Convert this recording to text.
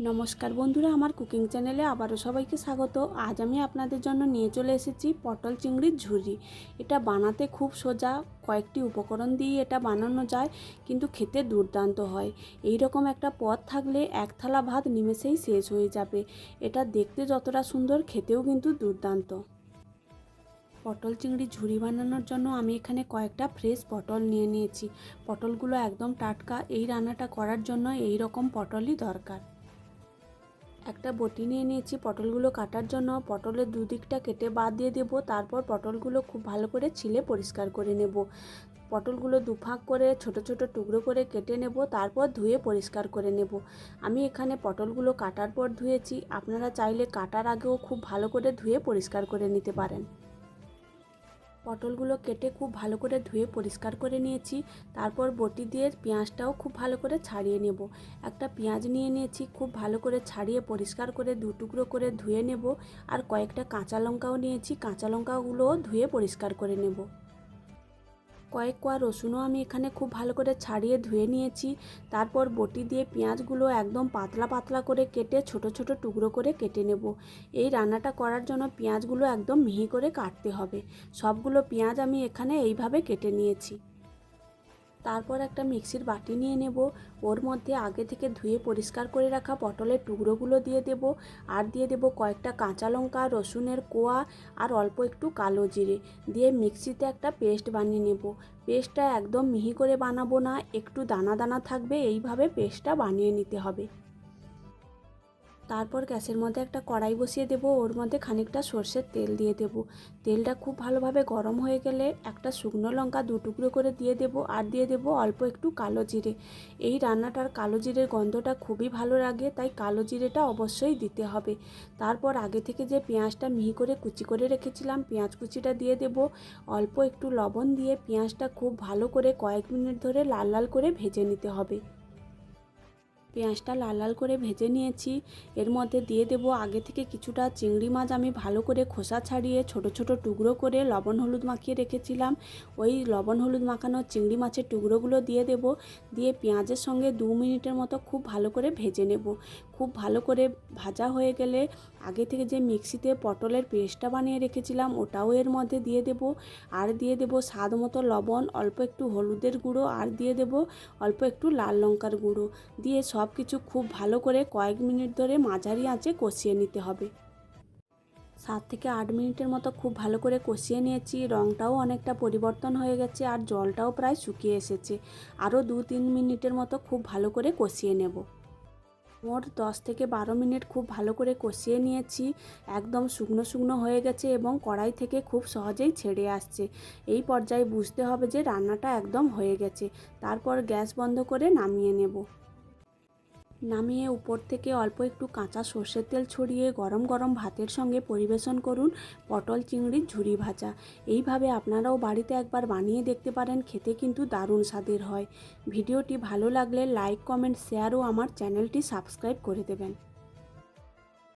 নমস্কার বন্ধুরা, আমার কুকিং চ্যানেলে আবারও সবাইকে স্বাগত। আজ আমি আপনাদের জন্য নিয়ে চলে এসেছি পটল চিংড়ির ঝুরি। এটা বানাতে খুব সোজা, কয়েকটি উপকরণ দিয়ে এটা বানানো যায়, কিন্তু খেতে দুর্দান্ত হয়। এই রকম একটা পদ থাকলে এক থালা ভাত নিমেষেই শেষ হয়ে যাবে। এটা দেখতে যতটা সুন্দর, খেতেও কিন্তু দুর্দান্ত। পটল চিংড়ি ঝুরি বানানোর জন্য আমি এখানে কয়েকটা ফ্রেশ পটল নিয়ে নিয়েছি। পটলগুলো একদম টাটকা। এই রান্নাটা করার জন্য এই রকম পটলই দরকার। একটা বটি নিয়ে নিয়েছি পটলগুলো কাটার জন্য। পটলের দুদিকটা কেটে বাদ দিয়ে দেব। তারপর পটলগুলো খুব ভালো করে ছিলে পরিষ্কার করে নেব। পটলগুলো দুফাঁক করে ছোট ছোট টুকরো করে কেটে নেব, তারপর ধুয়ে পরিষ্কার করে নেব। আমি এখানে পটলগুলো কাটার পর ধুয়েছি। আপনারা চাইলে কাটার আগেও খুব ভালো করে ধুয়ে পরিষ্কার করে নিতে পারেন। পটলগুলো কেটে খুব ভালো করে ধুয়ে পরিষ্কার করে নিয়েছি। তারপর বটি দিয়ে পেঁয়াজটাও খুব ভালো করে ছাড়িয়ে নেব। একটা পেঁয়াজ নিয়ে নিয়েছি, খুব ভালো করে ছাড়িয়ে পরিষ্কার করে দু টুকরো করে ধুয়ে নেব। আর কয়েকটা কাঁচা লঙ্কাও নিয়েছি, কাঁচা লঙ্কাগুলোও ধুয়ে পরিষ্কার করে নেব। কয়েক কোয়া রসুনও আমি এখানে খুব ভালো করে ছাড়িয়ে ধুয়ে নিয়েছি। তারপর বটি দিয়ে পেঁয়াজগুলো একদম পাতলা পাতলা করে কেটে ছোট ছোট টুকরো করে কেটে নেব। এই রান্নাটা করার জন্য পেঁয়াজগুলো একদম মিহি করে কাটতে হবে। সবগুলো পেঁয়াজ আমি এখানে এইভাবে কেটে নিয়েছি। তারপর একটা মিক্সির বাটি নিয়ে নেব। ওর মধ্যে আগে থেকে ধুয়ে পরিষ্কার করে রাখা পটলের টুকরোগুলো দিয়ে দেব। আর দিয়ে দেব কয়েকটা কাঁচা লঙ্কা, রসুনের কোয়া আর অল্প একটু কালো জিরে দিয়ে মিক্সিতে একটা পেস্ট বানিয়ে নেব। পেস্টটা একদম মিহি করে বানাবো না, একটু দানা দানা থাকবে, এইভাবে পেস্টটা বানিয়ে নিতে হবে। তারপর গ্যাসের মধ্যে একটা কড়াই বসিয়ে দেব। ওর মধ্যে খানিকটা সর্ষের তেল দিয়ে দেব। তেলটা খুব ভালোভাবে গরম হয়ে গেলে একটা শুকনো লঙ্কা দু টুকরো করে দিয়ে দেব। আর দিয়ে দেব অল্প একটু কালো জিরে। এই রান্নাটার কালো জিরের গন্ধটা খুবই ভালো লাগে, তাই কালো জিরেটা অবশ্যই দিতে হবে। তারপর আগে থেকে যে পেঁয়াজটা মিহি করে কুচি করে রেখেছিলাম, পেঁয়াজ কুচিটা দিয়ে দেব। অল্প একটু লবণ দিয়ে পেঁয়াজটা খুব ভালো করে কয়েক মিনিট ধরে লাল লাল করে ভেজে নিতে হবে। পেঁয়াজটা লাল লাল করে ভেজে নিয়েছি। এর মধ্যে দিয়ে দেব আগে থেকে কিছুটা চিংড়ি মাছ আমি ভালো করে খোসা ছাড়িয়ে ছোট ছোট টুকরো করে লবণ হলুদ মাখিয়ে রেখেছিলাম। ওই লবণ হলুদ মাখানো চিংড়ি মাছের টুকরোগুলো দিয়ে দেব। দিয়ে পেঁয়াজের সঙ্গে 2 মিনিটের মতো খুব ভালো করে ভেজে নেব। খুব ভালো করে ভাজা হয়ে গেলে আগে থেকে যে মিক্সিতে পটলের পেস্টটা বানিয়ে রেখেছিলাম ওটাও এর মধ্যে দিয়ে দেব। আর দিয়ে দেব স্বাদ মতো লবণ, অল্প একটু হলুদের গুঁড়ো, আর দিয়ে দেব অল্প একটু লাল লঙ্কার গুঁড়ো। দিয়ে সব কিছু খুব ভালো করে কয়েক মিনিট ধরে মাঝারি আঁচে কষিয়ে নিতে হবে। 7 থেকে 8 মিনিটের মতো খুব ভালো করে কষিয়ে নিয়েছি। রঙটাও অনেকটা পরিবর্তন হয়ে গেছে আর জলটাও প্রায় শুকিয়ে এসেছে। আরও 2-3 মিনিটের মতো খুব ভালো করে কষিয়ে নেব। মোট 10 থেকে 12 মিনিট খুব ভালো করে কষিয়ে নিয়েছি। একদম শুকনো শুকনো হয়ে গেছে এবং কড়াই থেকে খুব সহজেই ছেড়ে আসছে। এই পর্যায়ে বুঝতে হবে যে রান্নাটা একদম হয়ে গেছে। তারপর গ্যাস বন্ধ করে নামিয়ে নেব। নামিয়ে উপর থেকে অল্প একটু কাঁচা সর্ষের তেল ছড়িয়ে গরম গরম ভাতের সঙ্গে পরিবেশন করুন পটল চিংড়ির ঝুরি ভাজা। এইভাবে আপনারাও বাড়িতে একবার বানিয়ে দেখতে পারেন, খেতে কিন্তু দারুণ স্বাদের হয়। ভিডিওটি ভালো লাগলে লাইক, কমেন্ট, শেয়ার ও আমার চ্যানেলটি সাবস্ক্রাইব করে দেবেন।